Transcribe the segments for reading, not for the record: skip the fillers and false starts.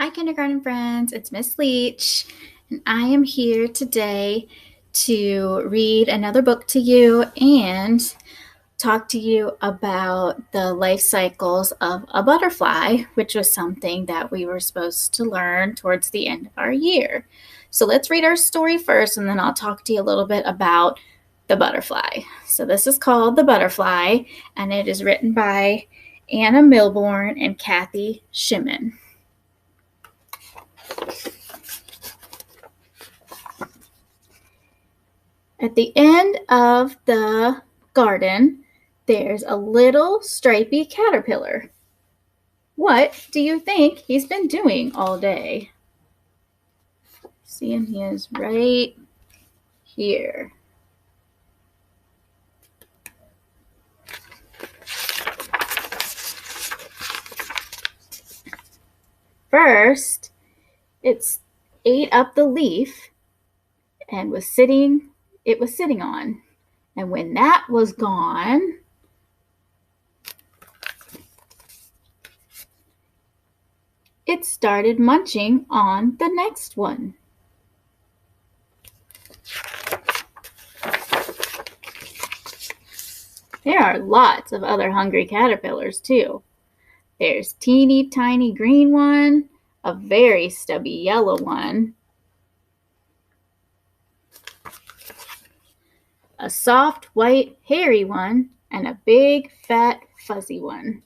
Hi, kindergarten friends. It's Miss Leach, and I am here today to read another book to you and talk to you about the life cycles of a butterfly, which was something that we were supposed to learn towards the end of our year. So let's read our story first, and then I'll talk to you a little bit about the butterfly. So this is called The Butterfly, and it is written by Anna Milbourne and Kathy Shimon. At the end of the garden, there's a little stripy caterpillar. What do you think he's been doing all day? See, and he is right here. First, it ate up the leaf and it was sitting on. And when that was gone, it started munching on the next one. There are lots of other hungry caterpillars too. There's teeny tiny green one, a very stubby yellow one, a soft white hairy one, and a big fat fuzzy one.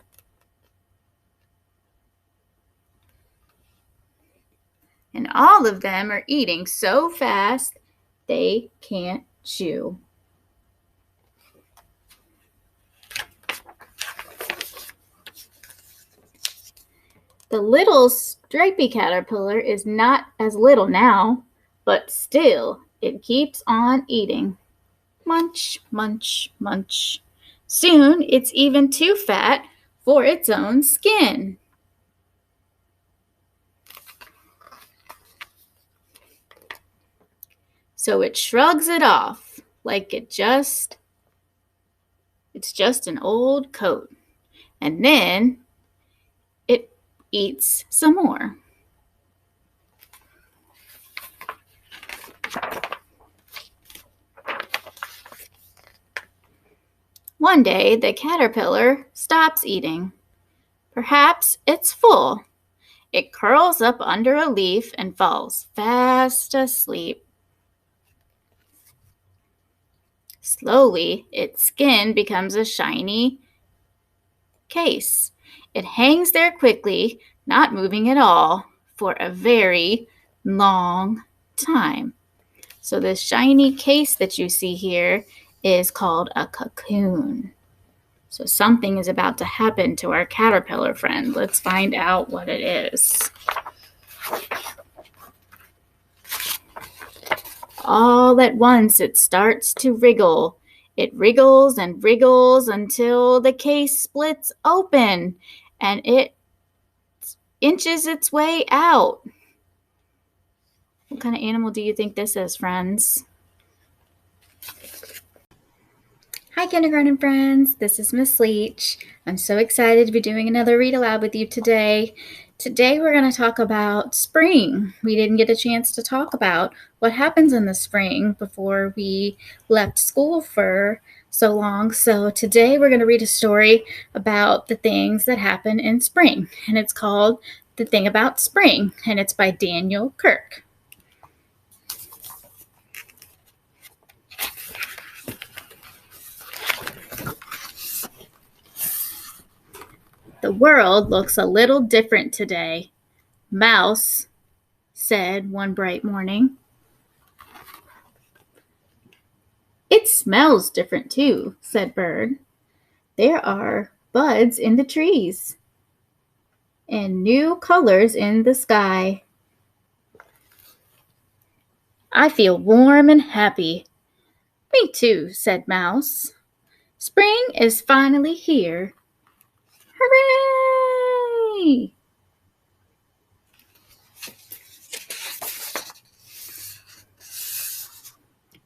And all of them are eating so fast they can't chew. The little stripy caterpillar is not as little now, but still it keeps on eating. Munch, munch, munch. Soon it's even too fat for its own skin. So it shrugs it off like it's just an old coat. And then it eats some more. One day, the caterpillar stops eating. Perhaps it's full. It curls up under a leaf and falls fast asleep. Slowly, its skin becomes a shiny case. It hangs there quickly, not moving at all, for a very long time. So this shiny case that you see here is called a cocoon. So something is about to happen to our caterpillar friend. Let's find out what it is. All at once it starts to wriggle. It wriggles and wriggles until the case splits open and it inches its way out. What kind of animal do you think this is, friends? Hi, kindergarten friends. This is Miss Leach. I'm so excited to be doing another read aloud with you today. Today we're going to talk about spring. We didn't get a chance to talk about what happens in the spring before we left school for so long. So today we're going to read a story about the things that happen in spring. And it's called The Thing About Spring. And it's by Daniel Kirk. The world looks a little different today, Mouse said one bright morning. It smells different too, said Bird. There are buds in the trees and new colors in the sky. I feel warm and happy. Me too, said Mouse. Spring is finally here. Hooray!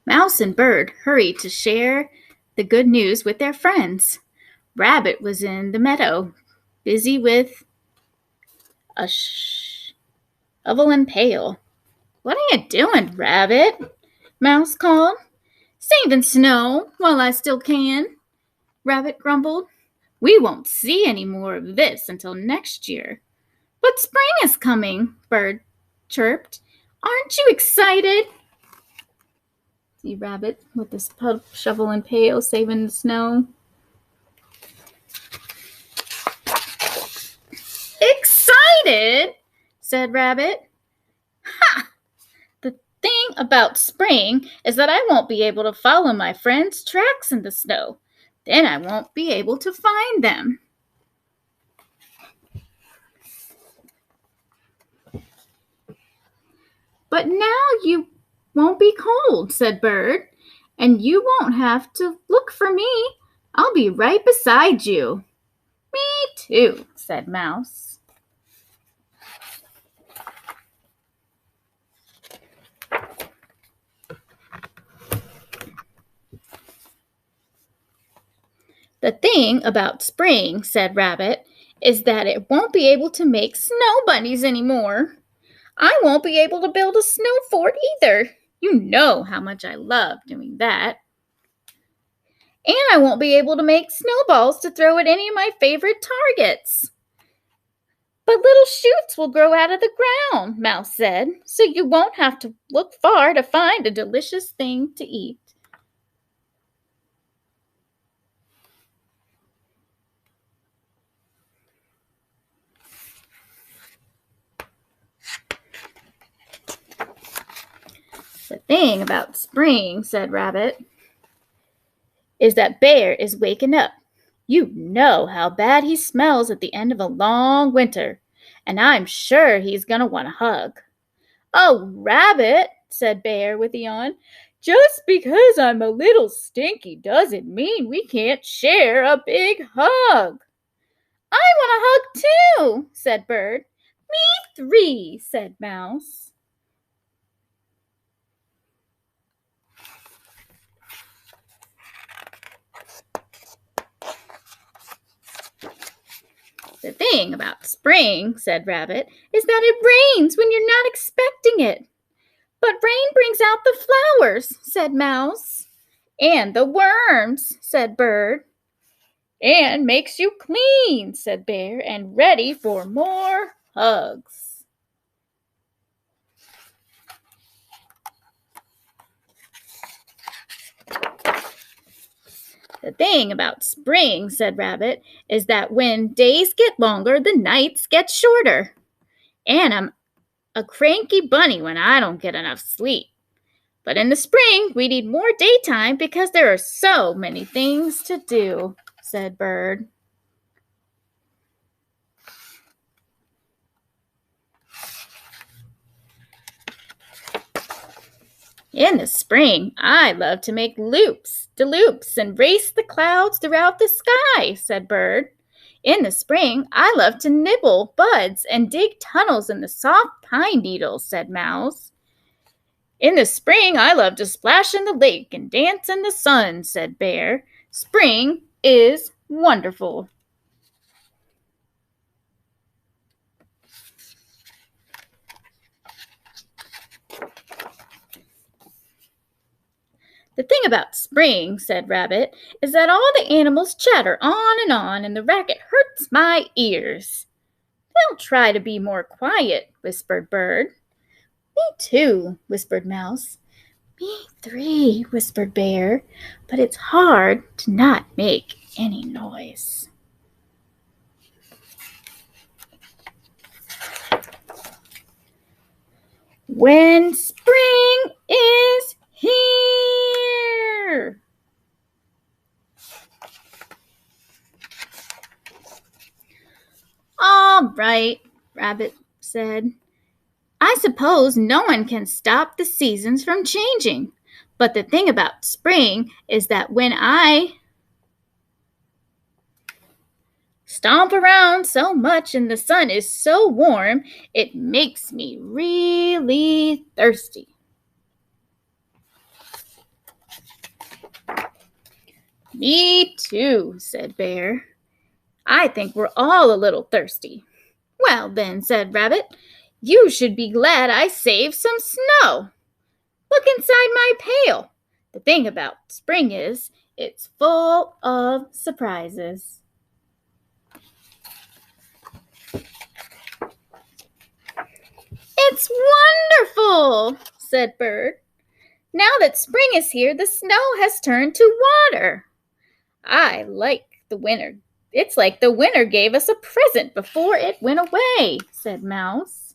Mouse and Bird hurried to share the good news with their friends. Rabbit was in the meadow, busy with a shovel and pail. "What are you doing, Rabbit?" Mouse called. "Saving snow while I still can," Rabbit grumbled. "We won't see any more of this until next year." "But spring is coming," Bird chirped. "Aren't you excited?" See Rabbit with his shovel and pail saving the snow. "Excited?" said Rabbit. "Ha! The thing about spring is that I won't be able to follow my friends' tracks in the snow. Then I won't be able to find them." "But now you won't be cold," said Bird, "and you won't have to look for me. I'll be right beside you." "Me too," said Mouse. "The thing about spring," said Rabbit, "is that it won't be able to make snow bunnies anymore. I won't be able to build a snow fort either. You know how much I love doing that. And I won't be able to make snowballs to throw at any of my favorite targets." "But little shoots will grow out of the ground," Mouse said, "so you won't have to look far to find a delicious thing to eat." "The thing about spring," said Rabbit, "is that Bear is waking up. You know how bad he smells at the end of a long winter, and I'm sure he's going to want a hug." "Oh, Rabbit," said Bear with a yawn, "just because I'm a little stinky doesn't mean we can't share a big hug." "I want a hug too," said Bird. "Me 3, said Mouse. "The thing about spring," said Rabbit, "is that it rains when you're not expecting it." "But rain brings out the flowers," said Mouse. "And the worms," said Bird. "And makes you clean," said Bear, "and ready for more hugs." "The thing about spring," said Rabbit, "is that when days get longer, the nights get shorter. And I'm a cranky bunny when I don't get enough sleep. But in the spring, we need more daytime because there are so many things to do," said Bird. "In the spring, I love to make loops, de-loops, and race the clouds throughout the sky," said Bird. "In the spring, I love to nibble buds and dig tunnels in the soft pine needles," said Mouse. "In the spring, I love to splash in the lake and dance in the sun," said Bear. "Spring is wonderful." "The thing about spring," said Rabbit, "is that all the animals chatter on, and the racket hurts my ears." "They'll try to be more quiet," whispered Bird. "Me too," whispered Mouse. "Me 3, whispered Bear, "but it's hard to not make any noise." When spring is here. "All right," Rabbit said. "I suppose no one can stop the seasons from changing. But the thing about spring is that when I stomp around so much and the sun is so warm, it makes me really thirsty." "Me too," said Bear. "I think we're all a little thirsty." "Well, then," said Rabbit, You should be glad I saved some snow. Look inside my pail. The thing about spring is, it's full of surprises. It's wonderful, said Bird. Now that spring is here, the snow has turned to water. I like the winter. It's like the winter gave us a present before it went away, said Mouse.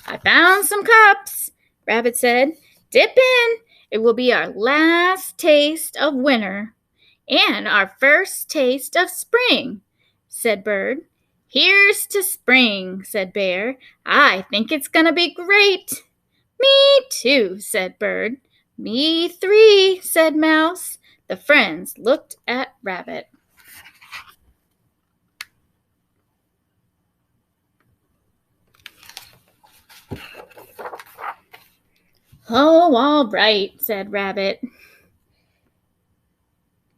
I found some cups, Rabbit said. Dip in. It will be our last taste of winter and our first taste of spring, said Bird. Here's to spring, said Bear. I think it's gonna be great. Me too, said Bird. Me three, said Mouse. The friends looked at Rabbit. Oh, all right, said Rabbit.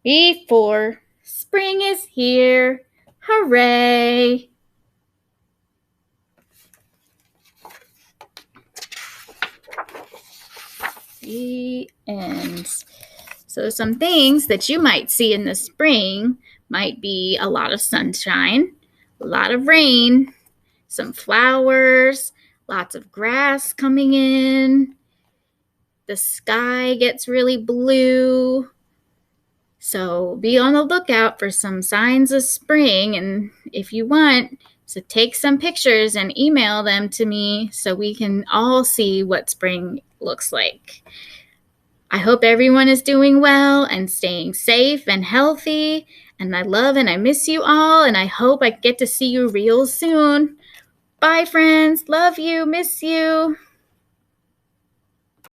Before spring is here, hooray! The end. So some things that you might see in the spring might be a lot of sunshine, a lot of rain, some flowers, lots of grass coming in. The sky gets really blue. So be on the lookout for some signs of spring, and if you want, so take some pictures and email them to me so we can all see what spring looks like. I hope everyone is doing well and staying safe and healthy, and I love and I miss you all, and I hope I get to see you real soon. Bye, friends. Love you. Miss you.